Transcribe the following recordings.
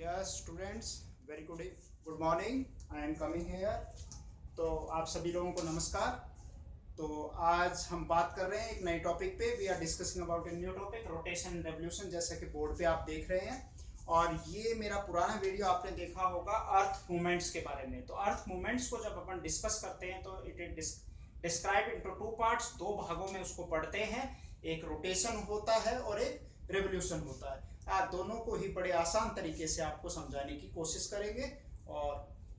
Yes students, very good morning. I am coming here. तो आप सभी लोगों को नमस्कार। तो आज हम बात कर रहे हैं एक नए टॉपिक पे। We are discussing about a new topic, rotation and revolution, जैसा कि बोर्ड पे आप देख रहे हैं। और ये मेरा पुराना वीडियो आपने देखा होगा अर्थ मूवमेंट्स के बारे में। तो अर्थ मूवमेंट्स को जब अपन डिस्कस करते हैं तो it is describe into two parts, दो भागों में उसको पढ़ते हैं। एक रोटेशन होता है और एक रेवोल्यूशन होता है। आप दोनों को ही बड़े आसान तरीके से आपको समझाने की कोशिश करेंगे। और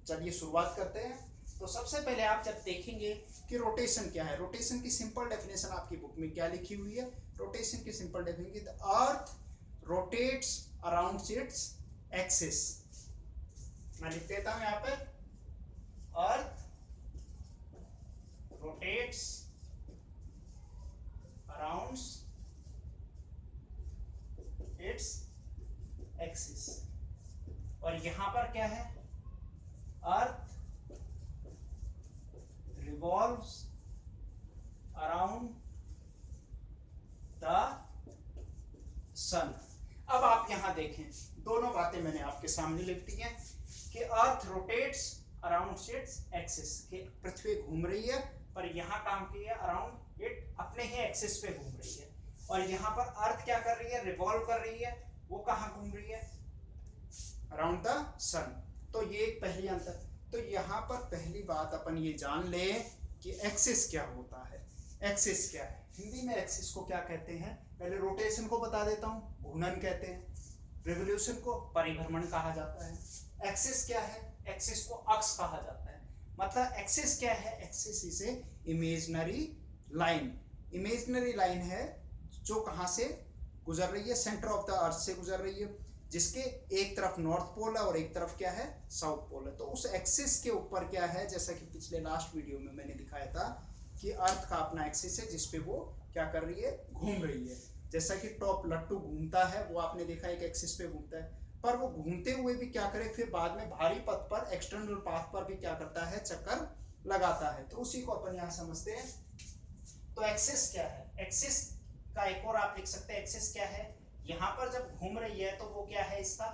चलिए शुरुआत करते हैं। तो सबसे पहले आप जब देखेंगे कि रोटेशन क्या है, रोटेशन की सिंपल डेफिनेशन आपकी बुक में क्या लिखी हुई है। रोटेशन की simple definition, the earth rotates around its axis. मैं लिख देता हूं यहां पर, अर्थ रोटेट्स अराउंड इट्स एक्सिस। और यहां पर क्या है, अर्थ रिवॉल्व्स अराउंड द सन। अब आप यहां देखें, दोनों बातें मैंने आपके सामने लिख दी हैं कि अर्थ रोटेट्स अराउंड इट्स एक्सिस, कि पृथ्वी घूम रही है, पर यहां काम किया अराउंड इट, अपने ही एक्सिस पे घूम रही है। और यहां पर अर्थ क्या कर रही है, रिवॉल्व कर रही है। वो कहां घूम रही है, अराउंड द सन। तो ये एक पहली अंतर। तो यहां पर पहली बात अपन ये जान ले कि एक्सिस क्या होता है। एक्सिस क्या है, हिंदी में एक्सिस को क्या कहते हैं, पहले रोटेशन को बता देता हूं, घूर्णन कहते हैं। रिवोल्यूशन को परिभ्रमण कहा जाता है। एक्सिस क्या है, एक्सिस को अक्ष कहा जाता है। मतलब एक्सिस क्या है, axis is a imaginary line. Imaginary line है जो कहां से गुजर रही है, सेंटर ऑफ द अर्थ से गुजर रही है, जिसके एक तरफ नॉर्थ पोल है और एक तरफ क्या है, साउथ पोल है। तो उस एक्सिस के ऊपर क्या है, जैसा कि पिछले लास्ट वीडियो में मैंने दिखाया था कि अर्थ का अपना एक्सिस है जिसपे वो क्या कर रही है, घूम रही है। जैसा कि टॉप लट्टू घूमता है, वो आपने देखा एक एक्सिस पे घूमता है, पर वो घूमते हुए भी क्या करे, फिर बाद में भारी पथ पर, एक्सटर्नल पाथ पर भी क्या करता है, चक्कर लगाता है। तो उसी को अपन यहाँ समझते हैं। तो एक्सिस क्या है, एक्सिस का एक और आप लिख सकते हैं, एक्सिस क्या है, यहां पर जब घूम रही है तो वो क्या है, इसका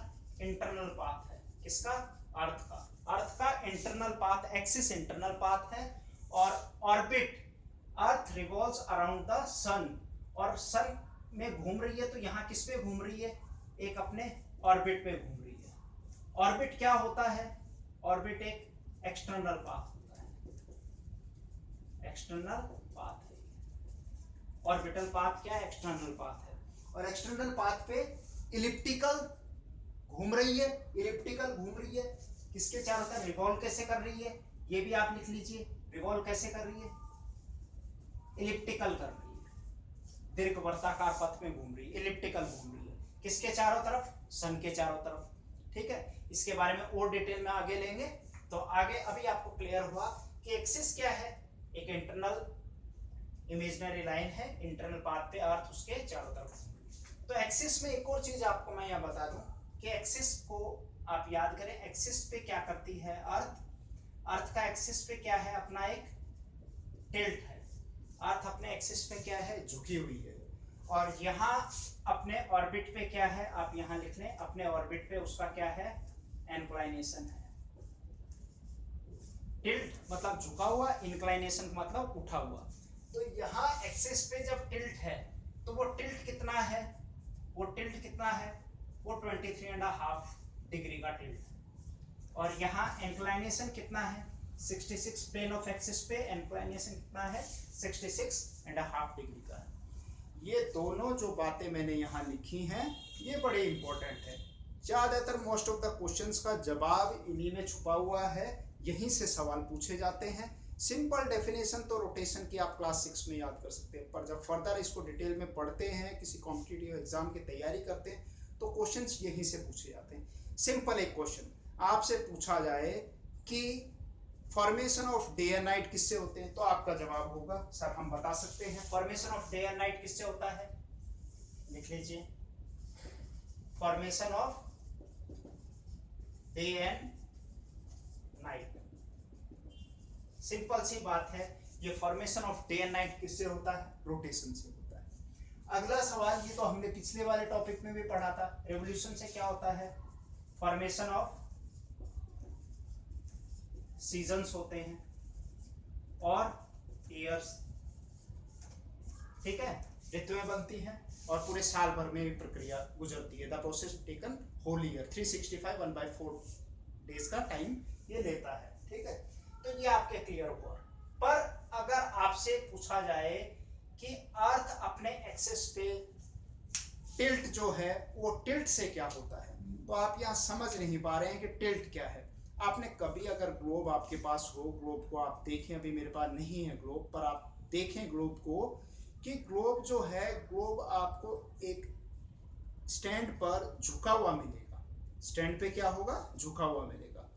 इंटरनल पाथ है। किसका, अर्थ का। अर्थ का internal path, axis internal path है। और orbit, earth revolves around the sun, और सन में घूम रही है। तो यहां किस पे घूम रही है, एक अपने ऑर्बिट पे घूम रही है। ऑर्बिट क्या होता है, ऑर्बिट एक एक्सटर्नल पाथ होता है, एक्सटर्नल पाथ है। ऑर्बिटल पाथ क्या है, एक्सटर्नल पाथ है। और एक्सटर्नल पाथ पे इलिप्टिकल घूम रही है, इलिप्टिकल घूम रही है, किसके चारों तरफ, रिवॉल्व कैसे कर रही है, ये भी आप लिख लीजिए। रिवॉल्व कैसे कर रही है, इलिप्टिकल कर रही है, दीर्घवृत्ताकार पथ में घूम रही है, इलिप्टिकल घूम रही है। किसके चारों तरफ, सन के चारों तरफ। ठीक है, इसके बारे में और डिटेल में आगे लेंगे। तो आगे अभी आपको क्लियर हुआ कि एक्सिस क्या है, एक इंटरनल इमेजिनरी लाइन है, इंटरनल पाथ पे अर्थ उसके चारों तरफ। तो एक्सिस में एक और चीज आपको मैं यहाँ बता दूं कि एक्सिस को आप याद करें, एक्सिस पे क्या करती है अर्थ, अर्थ का एक्सिस पे क्या है, अपना एक टिल्ट है। अर्थ अपने एक्सिस पे क्या है, झुकी हुई है। और यहाँ अपने ऑर्बिट पे क्या है, आप यहाँ लिख लें, अपने ऑर्बिट पे उसका क्या है, इंक्लाइनेशन है। टिल्ट मतलब झुका हुआ, इंक्लाइनेशन मतलब उठा हुआ। तो यहाँ एक्सिस पे जब टिल्ट है तो वो टिल्ट कितना है, वो टिल्ट कितना है, वो 23.5 डिग्री का टिल्ट है। और यहाँ इंक्लाइनेशन कितना है, 66, प्लेन ऑफ एक्सिस पे इंक्लाइनेशन कितना है, 66.5 डिग्री का है। ये दोनों जो बातें मैंने यहाँ लिखी हैं ये बड़े इंपॉर्टेंट है। ज्यादातर मोस्ट ऑफ द क्वेश्चंस का जवाब इन्हीं में छुपा हुआ है, यहीं से सवाल पूछे जाते हैं। सिंपल डेफिनेशन तो रोटेशन की आप क्लास 6 में याद कर सकते हैं, पर जब फर्दर इसको डिटेल में पढ़ते हैं, किसी कॉम्पिटिटिव एग्जाम की तैयारी करते हैं, तो क्वेश्चंस यहीं से पूछे जाते हैं। सिंपल एक क्वेश्चन आपसे पूछा जाए कि formation of day and night किससे होते हैं, तो आपका जवाब होगा सर हम बता सकते हैं। Formation of day and night किससे होता है, लिख लीजिए, formation of day and night. Simple सी बात है, ये formation of day and night किससे होता है, रोटेशन से होता है। अगला सवाल, ये तो हमने पिछले वाले टॉपिक में भी पढ़ा था, रेवोल्यूशन से क्या होता है, फॉर्मेशन ऑफ सीजन्स होते हैं और ईयर्स, ठीक है, ऋतुएं बनती हैं और पूरे साल भर में भी प्रक्रिया गुजरती है। The process taken whole year 365 1/4 days का टाइम ये लेता है, ठीक है। तो ये आपके क्लियर हुआ। पर अगर आपसे पूछा जाए कि अर्थ अपने एक्सेस पे टिल्ट जो है वो टिल्ट से क्या होता है, तो आप यहाँ समझ नहीं पा रहे हैं कि टिल्ट क्या है। आपने कभी अगर ग्लोब आपके पास हो, ग्लोब को आप देखें, अभी मेरे पास नहीं है ग्लोब, पर आप देखें ग्लोब को कि ग्लोब जो है, ग्लोब आपको एक स्टैंड पर झुका हुआ मिलेगा। स्टैंड पे क्या होगा, झुका हुआ मिलेगा।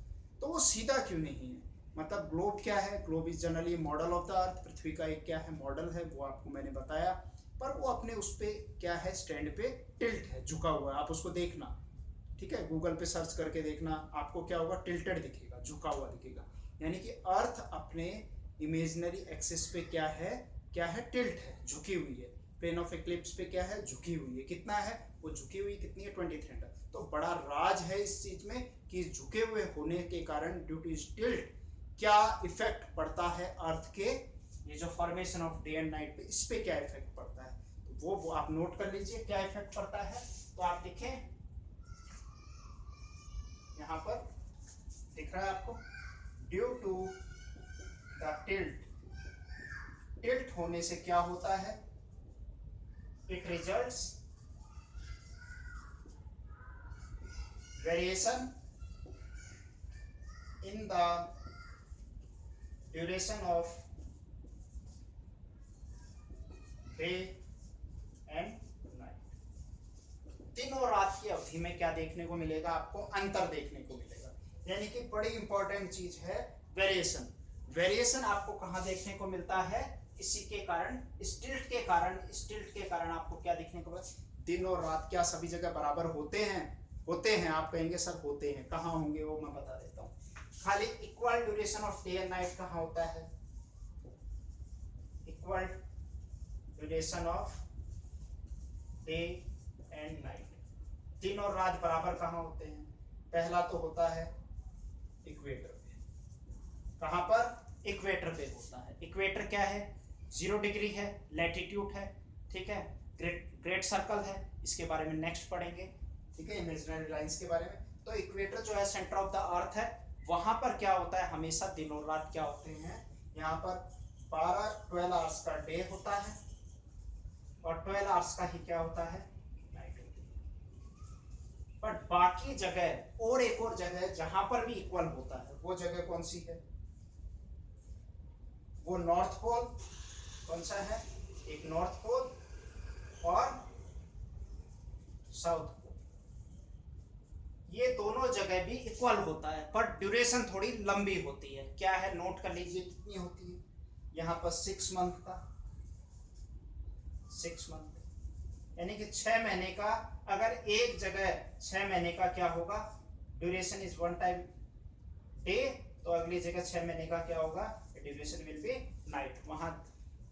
तो वो सीधा क्यों नहीं है, मतलब ग्लोब क्या है, globe is generally model of the earth, पृथ्वी का एक क्या है मॉडल है, वो आपको मैंने बताया। पर वो अपने उस पे क्या है, स्टैंड पे टिल्ट है, झुका हुआ है। आप उसको देखना, ठीक है, गूगल पे सर्च करके देखना, आपको क्या होगा, टिल्टेड दिखेगा, झुका हुआ दिखेगा। यानी कि अर्थ अपने इमेजिनरी एक्सिस पे क्या है, टिल्ट है, झुकी हुई है। प्लेन ऑफ इक्लिप्स पे क्या है, झुकी हुई है। कितना है वो झुकी हुई, कितनी है 23। तो बड़ा राज है इस चीज में कि झुके हुए होने के कारण ड्यू टू टिल्ट क्या इफेक्ट पड़ता है अर्थ के, ये जो formation of day and night पे, इस पे क्या इफेक्ट पड़ता है। तो वो आप नोट कर लीजिए क्या इफेक्ट पड़ता है। तो आप देखें यहाँ पर दिख रहा है आपको, due to the tilt, tilt होने से क्या होता है, it results variation in the duration of day and night. दिन और रात की अवधि में क्या देखने को मिलेगा, आपको अंतर देखने को मिलेगा। यानी कि बड़ी इंपॉर्टेंट चीज है वेरिएशन। वेरिएशन आपको कहाँ देखने को मिलता है, इसी के कारण, स्टिल्ट के कारण आपको क्या देखने को मिलता है, दिन और रात क्या सभी जगह बराबर होते हैं, आप कहेंगे सर होते हैं, कहाँ होंगे वो मैं बता देता हूँ। खाली equal duration of day and night कहाँ होता है, equal duration of day and night, दिन और रात बराबर कहाँ होते हैं, पहला तो होता है इक्वेटर पे। कहाँ पर, इक्वेटर पे होता है। इक्वेटर क्या है, 0 डिग्री है, लैटिट्यूड है, ठीक है, ग्रेट सर्कल है, इसके बारे में नेक्स्ट पढ़ेंगे, ठीक है, इमेजिनरी लाइंस के बारे में। तो इक्वेटर जो है सेंटर ऑफ द अर्थ है, वहां पर क्या होता है, हमेशा दिन और रात क्या होते हैं, यहाँ पर 12 आवर्स का डे होता है और 12 आवर्स का ही क्या होता है, नाइट होती है। बट बाकी जगह और एक और जगह जहां पर भी इक्वल होता है, वो जगह कौन सी है, वो नॉर्थ पोल। कौन सा है, एक नॉर्थ पोल और साउथ पोल, ये दोनों जगह भी इक्वल होता है, पर ड्यूरेशन थोड़ी लंबी होती है। क्या है, नोट कर लीजिए कितनी होती है, यहाँ पर 6 मंथ का, 6 मंथ यानी कि 6 महीने का। अगर एक जगह 6 महीने का क्या होगा, ड्यूरेशन इज 1 टाइम डे, तो अगली जगह 6 महीने का क्या होगा, ड्यूरेशन विल बी नाइट। वहां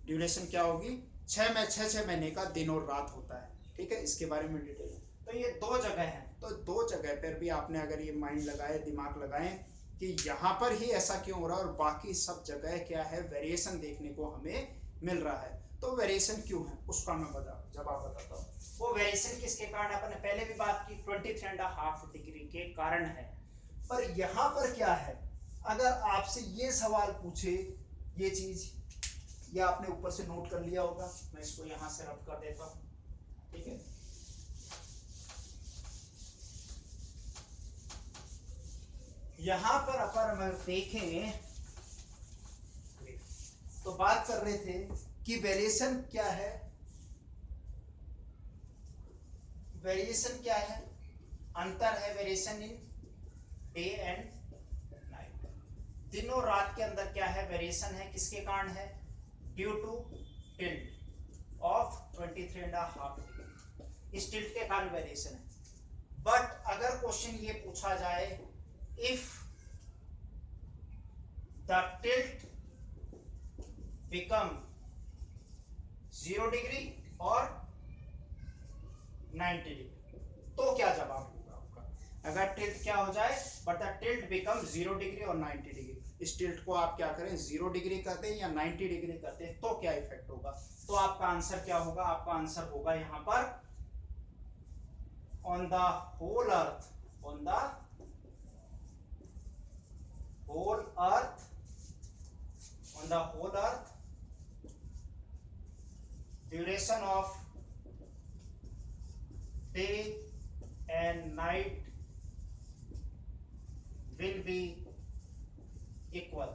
ड्यूरेशन क्या होगी, 6 महीने का दिन और रात होता है, ठीक है, इसके बारे में डिटेल। तो ये 2 जगह हैं, तो 2 जगह पर भी आपने अगर ये माइंड लगाए, दिमाग लगाए कि यहाँ पर ही ऐसा क्यों हो रहा है और बाकी सब जगह क्या है, वेरिएशन देखने को हमें मिल रहा है। तो वेरिएशन क्यों है उसका मैं जवाब बताता हूँ। वो वेरिएशन किसके कारण, अपन ने पहले भी बात की, 23.5 डिग्री के कारण है। पर यहाँ पर क्या है, अगर आपसे ये सवाल पूछे, ये चीज ये आपने ऊपर से नोट कर लिया होगा, मैं इसको यहाँ से रब कर देता हूँ, ठीक है। यहाँ पर अपन देखें तो बात कर रहे थे कि वेरिएशन क्या है, वेरिएशन क्या है, अंतर है variation in day and night. दिन और रात के अंदर क्या है, वेरिएशन है, किसके कारण है, due to tilt of 23.5 degree, इस टिल्ट के कारण वेरिएशन है। बट अगर क्वेश्चन ये पूछा जाए, if the tilt become 0 degree और 90 डिग्री, तो क्या जवाब होगा आपका। अगर टिल्ट क्या हो जाए, but the tilt become 0 degree और 90 डिग्री, इस टिल्ट को आप क्या करें 0 डिग्री कर दें या 90 डिग्री कर दें तो क्या इफेक्ट होगा। तो आपका आंसर क्या होगा, आपका आंसर होगा यहाँ पर on the whole earth, on the whole earth, on the whole earth duration of day and night will be equal.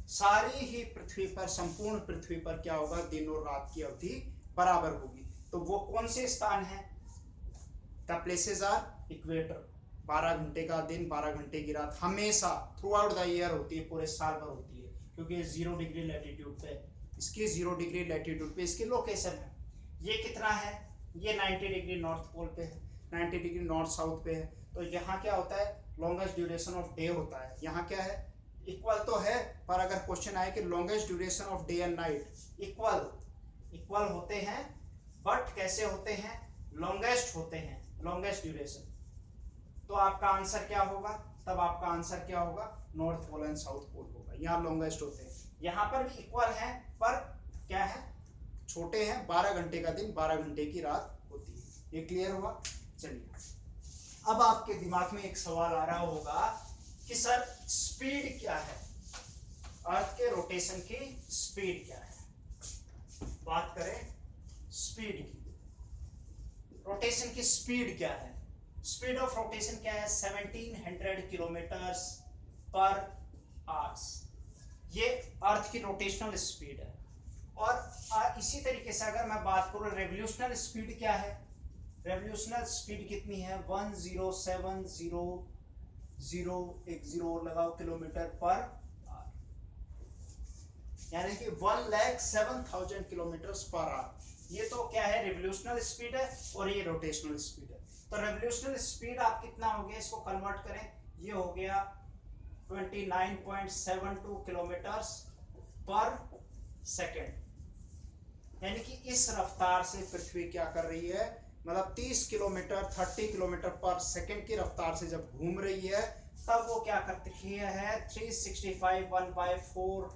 सारी ही पृथ्वी पर, संपूर्ण पृथ्वी पर क्या होगा, दिन और रात की अवधि बराबर होगी। तो वो कौन से स्थान है, द प्लेसेस आर इक्वेटर, 12 घंटे का दिन 12 घंटे की रात हमेशा थ्रू आउट द ईयर होती है, पूरे साल भर होती है, क्योंकि 0 डिग्री लैटिट्यूड पे, इसकी 0 डिग्री लैटिट्यूड पे इसकी लोकेशन है। ये कितना है, ये 90 डिग्री नॉर्थ पोल पे है, 90 डिग्री नॉर्थ साउथ पे है। तो यहाँ क्या होता है, लॉन्गेस्ट ड्यूरेशन ऑफ डे होता है। यहाँ क्या है, इक्वल तो है, पर अगर क्वेश्चन आए कि longest duration of day and night equal होते हैं, बट कैसे होते हैं, लॉन्गेस्ट होते हैं, लॉन्गेस्ट ड्यूरेशन। तो आपका आंसर क्या होगा, तब आपका आंसर क्या होगा, north pole and south pole होगा। यहाँ लॉन्गेस्ट होते हैं, यहाँ पर भी इक्वल है, पर क्या है, छोटे हैं, 12 घंटे का दिन 12 घंटे की रात होती है। ये क्लियर हुआ। चलिए, अब आपके दिमाग में एक सवाल आ रहा होगा कि सर स्पीड क्या है, अर्थ के रोटेशन की स्पीड क्या है। बात करें स्पीड की, रोटेशन की स्पीड क्या है, स्पीड ऑफ रोटेशन क्या है, 1700 किलोमीटर्स पर आवर्स, ये अर्थ की रोटेशनल स्पीड है। और इसी तरीके से अगर मैं बात करूं रेवोल्यूशनल स्पीड क्या है, रेवोल्यूशनल स्पीड कितनी है, 1070 एक जीरो और लगाओ किलोमीटर पर आवर, यानी कि 1,07,000 किलोमीटर पर आवर। ये तो क्या है, रेवोल्यूशनल स्पीड है, और ये रोटेशनल स्पीड है। तो रेवोल्यूशनल स्पीड आप कितना हो गया, इसको कन्वर्ट करें, ये हो गया 29.72 किलोमीटर पर सेकेंड, यानी कि इस रफ्तार से पृथ्वी क्या कर रही है, मतलब 30 किलोमीटर 30 किलोमीटर पर सेकेंड की रफ्तार से जब घूम रही है, तब वो क्या करती है, 365 1/4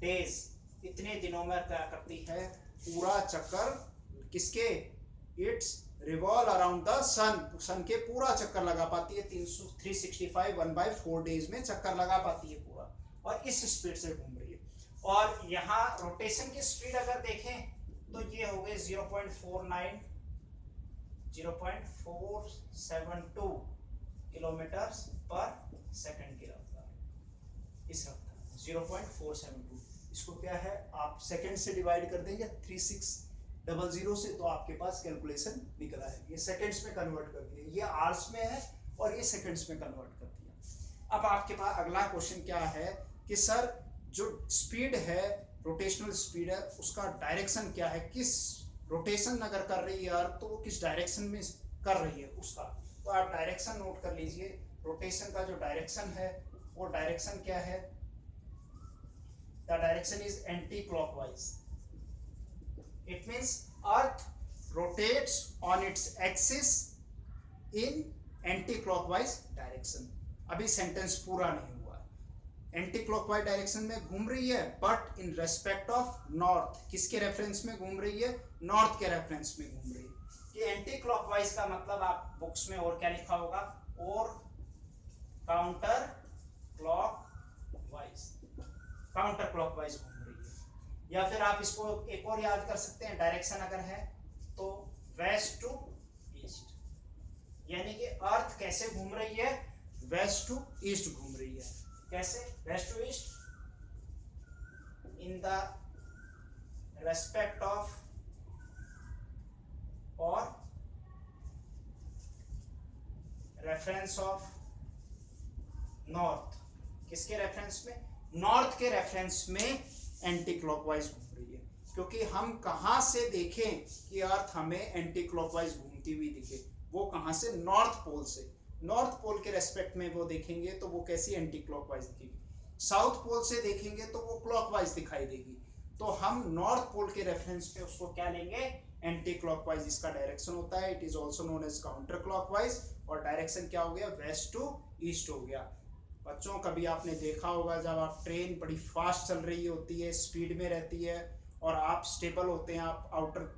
डेज, इतने दिनों में क्या करती है, पूरा चक्कर किसके, इट्स रिवॉल्व अराउंड द सन के पूरा चक्कर लगा पाती है, 365 1/4 डेज में चक्कर लगा पाती है पूरा, और इस स्पीड से घूम रही है। और यहाँ रोटेशन की स्पीड अगर देखें तो ये हो गए 0.472 किलोमीटर पर सेकंड की रफ्तार, इस रफ्तार 0.472, इसको क्या है, आप सेकंड से डिवाइड कर देंगे 3600 से, तो आपके पास कैलकुलेशन निकल आएगी। ये सेकंड्स में कन्वर्ट कर दिया, ये आवर्स में है और ये सेकंड्स में कन्वर्ट कर दिया। अब आपके पास अगला क्वेश्चन क्या है कि सर जो स्पीड है, रोटेशनल स्पीड है, उसका डायरेक्शन क्या है, किस रोटेशन अगर कर रही है अर्थ तो वो किस डायरेक्शन में कर रही है उसका। तो आप डायरेक्शन नोट कर लीजिए, रोटेशन का जो डायरेक्शन है वो डायरेक्शन क्या है, the direction is anti clockwise. It means earth rotates on its axis in anti clockwise direction. अभी सेंटेंस पूरा नहीं हुआ है। एंटी क्लॉकवाइज डायरेक्शन में घूम रही है, but in respect of north, किसके रेफरेंस में घूम रही है, नॉर्थ के रेफरेंस में घूम रही है। कि एंटी क्लॉकवाइज का मतलब आप बुक्स में और क्या लिखा होगा, और काउंटर क्लॉकवाइज, काउंटर क्लॉकवाइज घूम रही है। या फिर आप इसको एक और याद कर सकते हैं, डायरेक्शन अगर है तो वेस्ट टू ईस्ट, यानी कि अर्थ कैसे घूम रही है, वेस्ट टू ईस्ट घूम रही है। कैसे, west to east, in the respect of, और रेफरेंस ऑफ नॉर्थ, किसके रेफरेंस में, नॉर्थ के रेफरेंस में एंटी क्लॉकवाइज घूम रही है। क्योंकि हम कहां से देखें कि अर्थ हमें एंटी क्लॉकवाइज घूमती हुई दिखे, वो कहां से, नॉर्थ पोल से। नॉर्थ पोल के रेस्पेक्ट में वो देखेंगे तो वो कैसी एंटी क्लॉकवाइज दिखेगी, साउथ पोल से देखेंगे तो वो क्लॉकवाइज दिखाई देगी। तो हम नॉर्थ पोल के रेफरेंस पे उसको क्या लेंगे, एंटी क्लॉकवाइज इसका डायरेक्शन होता है, it is also known as counter clockwise, और डायरेक्शन क्या हो गया, वेस्ट टू ईस्ट हो गया। बच्चों कभी आपने देखा होगा जब आप ट्रेन बड़ी फास्ट चल रही होती है, स्पीड में रहती है, और आप स्टेबल होते हैं, आप आउटर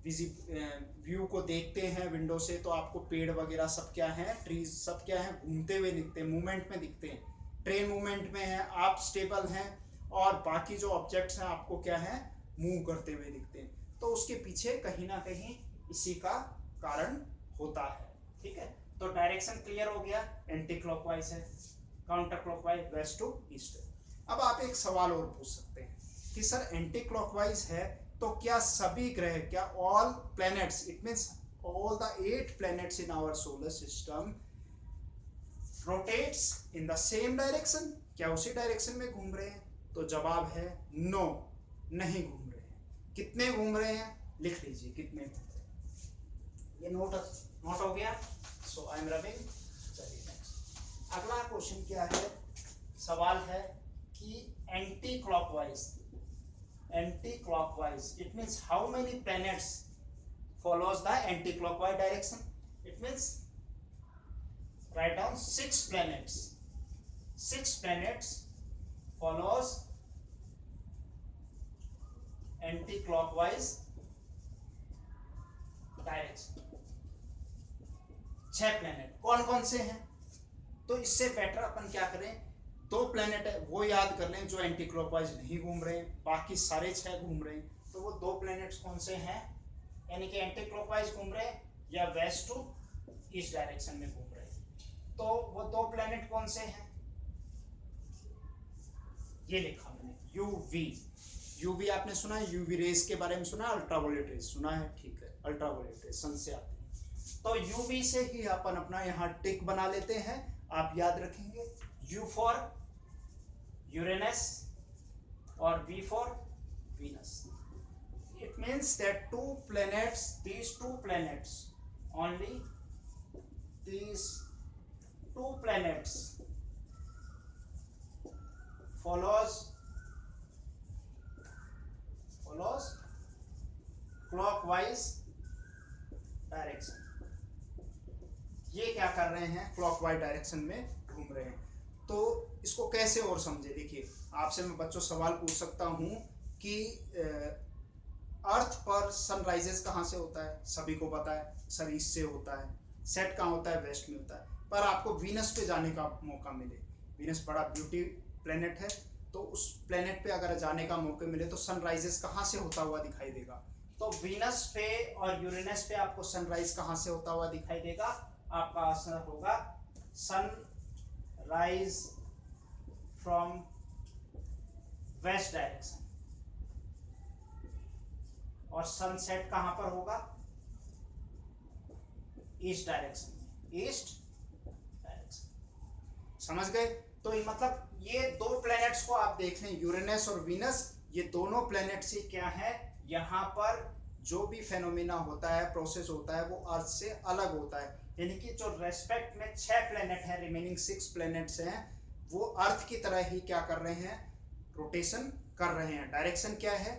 व्यू को देखते हैं विंडो से, तो आपको पेड़ वगैरह सब क्या है, ट्रीज सब क्या है, घूमते हुए दिखते हैं, मूवमेंट में दिखते हैं, ट्रेन मूवमेंट में है, आप स्टेबल हैं, और बाकी जो ऑब्जेक्ट्स हैं आपको क्या है, मूव करते हुए दिखते हैं। तो उसके पीछे कहीं ना कहीं इसी का कारण होता है। ठीक है, तो डायरेक्शन क्लियर हो गया, एंटी क्लॉकवाइज है, counter clockwise west to east. अब आप एक सवाल और पूछ सकते हैं कि सर एंटी क्लॉकवाइज है तो क्या सभी ग्रह, क्या all planets, it means all the 8 planets in our solar system rotates in the same direction, क्या उसी डायरेक्शन में घूम रहे हैं? तो जवाब है नो, नहीं घूम रहे हैं। कितने घूम रहे हैं लिख लीजिए, कितने घूम रहे हैं, ये नोट हो गया। सो आई एम रबिंग। चलिए नेक्स्ट, अगला क्वेश्चन क्या है, सवाल है कि anti clockwise, it means how many planets follows the anti-clockwise direction? It means write down 6 planets. 6 planets follows anti-clockwise direction. 6 planet कौन कौन से हैं? तो इससे बेटर अपन क्या करें, 2 प्लेनेट है वो याद कर लें जो एंटी क्लॉकवाइज नहीं घूम रहे हैं, बाकी सारे 6 घूम रहे हैं। तो वो 2 प्लेनेट्स कौन से हैं, यानी कि एंटी क्लॉकवाइज घूम रहे हैं या वेस्ट टू ईस्ट डायरेक्शन में घूम रहे हैं। तो वो 2 प्लेनेट कौन से हैं, ये लिखा मैंने, यूवी। यूवी आपने सुना है, यूवी रेज के बारे में सुना है, अल्ट्रावायलेट रेज सुना है, ठीक है, अल्ट्रावायलेट रेज सन से आते हैं। तो यूवी से ही अपन अपना यहाँ टिक बना लेते हैं, आप याद रखेंगे, U for Uranus or V for Venus. It means that 2 planets, these 2 planets, only these 2 planets follows clockwise direction. ये क्या कर रहे हैं, क्लॉकवाइज डायरेक्शन में घूम रहे हैं। तो इसको कैसे और समझे, देखिए आपसे मैं बच्चों सवाल पूछ सकता हूं कि अर्थ पर सनराइजेस कहाँ से होता है, सभी को पता है, सर ईस्ट से होता है, सेट कहाँ होता है, वेस्ट में होता है। पर आपको वीनस पे जाने का मौका मिले, वीनस बड़ा ब्यूटी प्लेनेट है, तो उस प्लेनेट पे अगर जाने का मौका मिले तो सनराइजेस कहाँ से होता हुआ दिखाई देगा। तो वीनस पे और यूरेनस पे आपको सनराइज कहाँ से होता हुआ दिखाई देगा, आपका आंसर होगा सनराइज फ्रॉम वेस्ट डायरेक्शन, और सनसेट कहां पर होगा, ईस्ट डायरेक्शन में, ईस्ट डायरेक्शन। समझ गए? तो ये मतलब ये 2 प्लैनेट्स को आप देख लें, यूरेनस और वीनस, ये दोनों प्लैनेट्स ही क्या है, यहाँ पर जो भी फेनोमेना होता है, प्रोसेस होता है, वो अर्थ से अलग होता है। यानी कि जो रेस्पेक्ट में 6 प्लैनेट है, रिमेनिंग 6 प्लैनेट्स हैं, वो अर्थ की तरह ही क्या कर रहे हैं, रोटेशन कर रहे हैं। डायरेक्शन क्या है,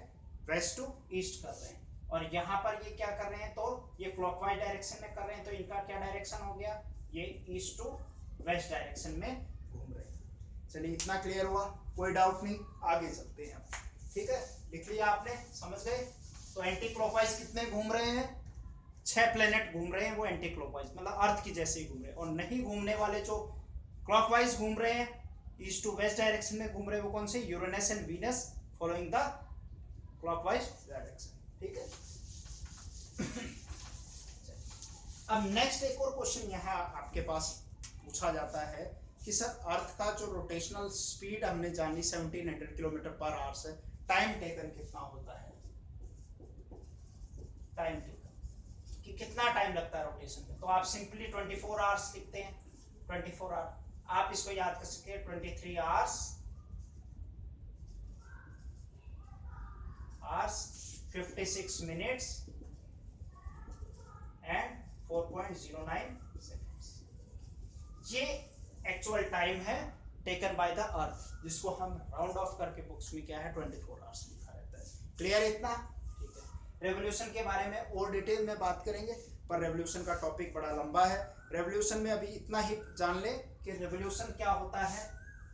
वेस्ट टू ईस्ट कर रहे हैं। और यहाँ पर ये क्या कर रहे हैं, तो ये क्लॉकवाइज डायरेक्शन में कर रहे हैं, तो इनका क्या डायरेक्शन हो गया, ये ईस्ट टू वेस्ट डायरेक्शन में घूम रहे हैं। चलिए इतना क्लियर हुआ, कोई डाउट नहीं, आगे चलते हैं। ठीक है, लिख लिया आपने, समझ गए? तो एंटी क्लॉकवाइज कितने घूम रहे हैं, 6 प्लेनेट घूम रहे हैं, वो एंटी क्लॉकवाइज मतलब अर्थ की जैसे ही घूम रहे हैं। और नहीं घूमने वाले जो क्लॉकवाइज घूम रहे हैं, ईस्ट टू वेस्ट डायरेक्शन में घूम रहे हैं, वो कौन से, Uranus and Venus following the clockwise direction. ठीक है। अब नेक्स्ट एक और क्वेश्चन यहाँ आपके पास पूछा जाता है कि सर अर्थ का जो रोटेशनल स्पीड हमने जानी 1700 किलोमीटर पर आवर से, टाइम टेकन कितना होता है, टाइम टेकन कि कितना टाइम लगता है रोटेशन में। तो आप सिंपली 24 आवर्स लिखते हैं, 24 आवर, आप इसको याद कर सके 23 आवर्स 56 मिनट्स एंड 4.09 सेकेंड्स। ये एक्चुअल टाइम है टेकन बाय द अर्थ, जिसको हम राउंड ऑफ करके बुक्स में क्या है 24 आवर्स लिखा रहता है। क्लियर इतना? ठीक है। रेवोल्यूशन के बारे में और डिटेल में बात करेंगे, पर रेवोल्यूशन का टॉपिक बड़ा लंबा है। रेवोल्यूशन में अभी इतना ही जान ले कि रेवोल्यूशन क्या होता है,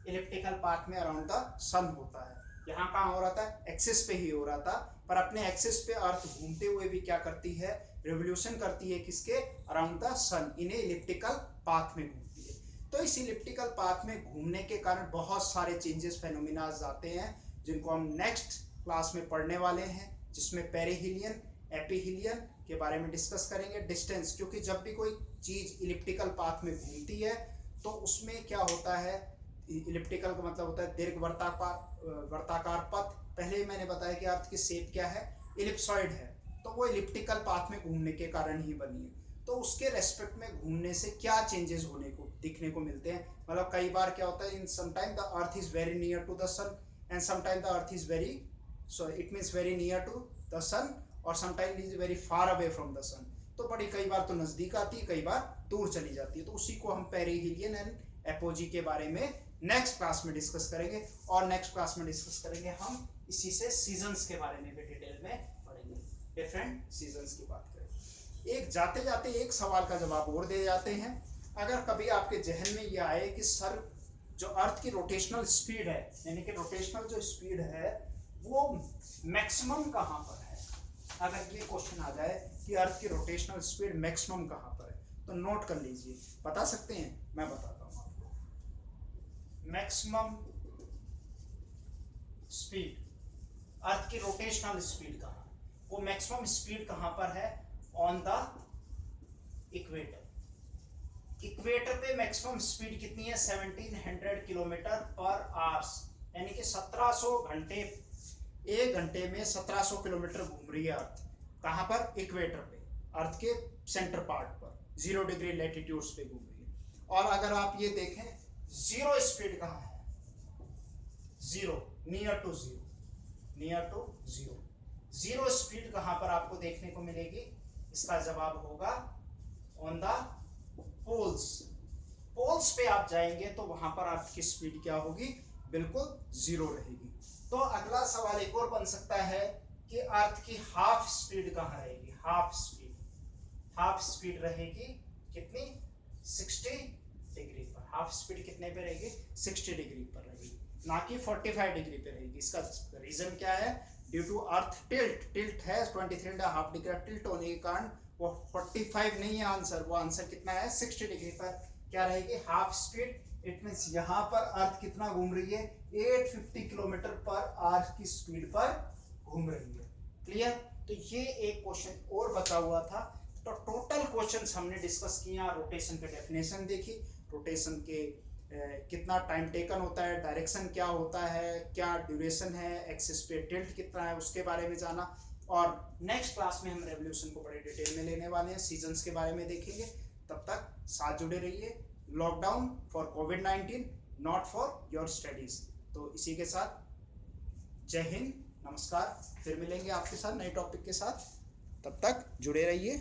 इलिप्टिकल पाथ में अराउंड द सन होता है। यहाँ कहाँ हो रहा था, एक्सिस पे ही हो रहा था, पर अपने एक्सिस पे अर्थ घूमते हुए भी क्या करती है, रेवोल्यूशन करती है किसके, अराउंड द सन, इन्हें इलिप्टिकल पाथ में घूमती है। तो इस इलिप्टिकल पाथ में घूमने के कारण बहुत सारे चेंजेस, फेनोमेना आते हैं, जिनको हम नेक्स्ट क्लास में पढ़ने वाले हैं, जिसमें पेरिहिलियन, एपिहिलियन के बारे में डिस्कस करेंगे। डिस्टेंस, क्योंकि जब भी कोई चीज इलिप्टिकल पाथ में घूमती है तो उसमें क्या होता है, इलिप्टिकल का मतलब होता है दीर्घ वर्ताकार पथ। पहले ही मैंने बताया कि अर्थ की शेप क्या है, इलिप्सॉइड है, तो वो इलिप्टिकल पाथ में घूमने के कारण ही बनी है। तो उसके रेस्पेक्ट में घूमने से क्या चेंजेस होने को दिखने को मिलते हैं, मतलब कई बार क्या होता है, in sometime the earth is very near to the sun and sometime the earth is very, so it means very near to the sun, और sometime is very far away from the sun. तो बड़ी कई बार तो नजदीक आती है, कई बार दूर चली जाती है। तो उसी को हम पेरिहिलियन एंड एपोजी के बारे में नेक्स्ट क्लास में डिस्कस करेंगे। और नेक्स्ट क्लास में डिस्कस करेंगे हम इसी से सीजन्स के बारे में भी डिटेल में पढ़ेंगे, डिफरेंट सीजन्स की बात करेंगे। एक जाते जाते एक सवाल का जवाब और दे जाते हैं। अगर कभी आपके जहन में ये आए कि सर जो अर्थ की रोटेशनल स्पीड है, यानी कि रोटेशनल जो स्पीड है वो मैक्सिमम कहाँ पर है, अगर ये क्वेश्चन आ जाए कि अर्थ की रोटेशनल स्पीड मैक्सिमम कहाँ पर है, तो नोट कर लीजिए। बता सकते हैं, मैं बताता हूँ आपको। मैक्सिमम स्पीड, अर्थ की रोटेशनल स्पीड कहाँ, वो मैक्सिमम स्पीड कहाँ पर है, ऑन द इक्वेटर। इक्वेटर पे मैक्सिमम स्पीड कितनी है, 1700 किलोमीटर पर आवर्स, यानी कि 1700 घंटे, एक घंटे में 1700 किलोमीटर घूम रही है अर्थ। कहाँ पर, इक्वेटर पे, अर्थ के सेंटर पार्ट पर, 0 डिग्री लैटिट्यूड्स पे घूम रही है। और अगर आप ये देखें, जीरो स्पीड कहाँ है, zero, near to zero, near to zero. Zero speed कहाँ पर आपको देखने को मिलेगी, इसका जवाब होगा ऑन द पोल्स। पोल्स पे आप जाएंगे तो वहां पर आपकी स्पीड क्या होगी, बिल्कुल जीरो रहेगी। तो अगला सवाल एक और बन सकता है कि अर्थ की हाफ स्पीड कहाँ रहेगी, हाफ स्पीड, हाफ स्पीड रहेगी कितनी, 60 डिग्री पर। हाफ स्पीड कितने पे रहेगी, 60 डिग्री पर रहेगी, ना कि 45 डिग्री पे रहेगी। इसका रीजन क्या है, due to earth tilt, tilt है 23.5 डिग्री, टिल्ट होने के कारण वो 45 नहीं है आंसर, वो आंसर कितना है, 60 डिग्री पर क्या रहेगी, हाफ स्पीड। इट मींस यहाँ पर अर्थ कितना घूम रही है, 850 किलोमीटर पर आवर की स्पीड पर घूम रही है। क्लियर। तो ये एक क्वेश्चन और बचा हुआ था। तो टोटल क्वेश्चंस हमने डिस्कस किया, रोटेशन के डेफिनेशन देखी, रोटेशन के कितना टाइम टेकन होता है, डायरेक्शन क्या होता है, क्या ड्यूरेशन है, एक्सिस पे टिल्ट कितना है, उसके बारे में जाना। और नेक्स्ट क्लास में हम रेवोल्यूशन को बड़े डिटेल में लेने वाले हैं, सीजन्स के बारे में देखेंगे। तब तक साथ जुड़े रहिए। Lockdown for covid, not for your studies. तो इसी के साथ जय हिंद, नमस्कार। फिर मिलेंगे आपके साथ नए टॉपिक के साथ, तब तक जुड़े रहिए।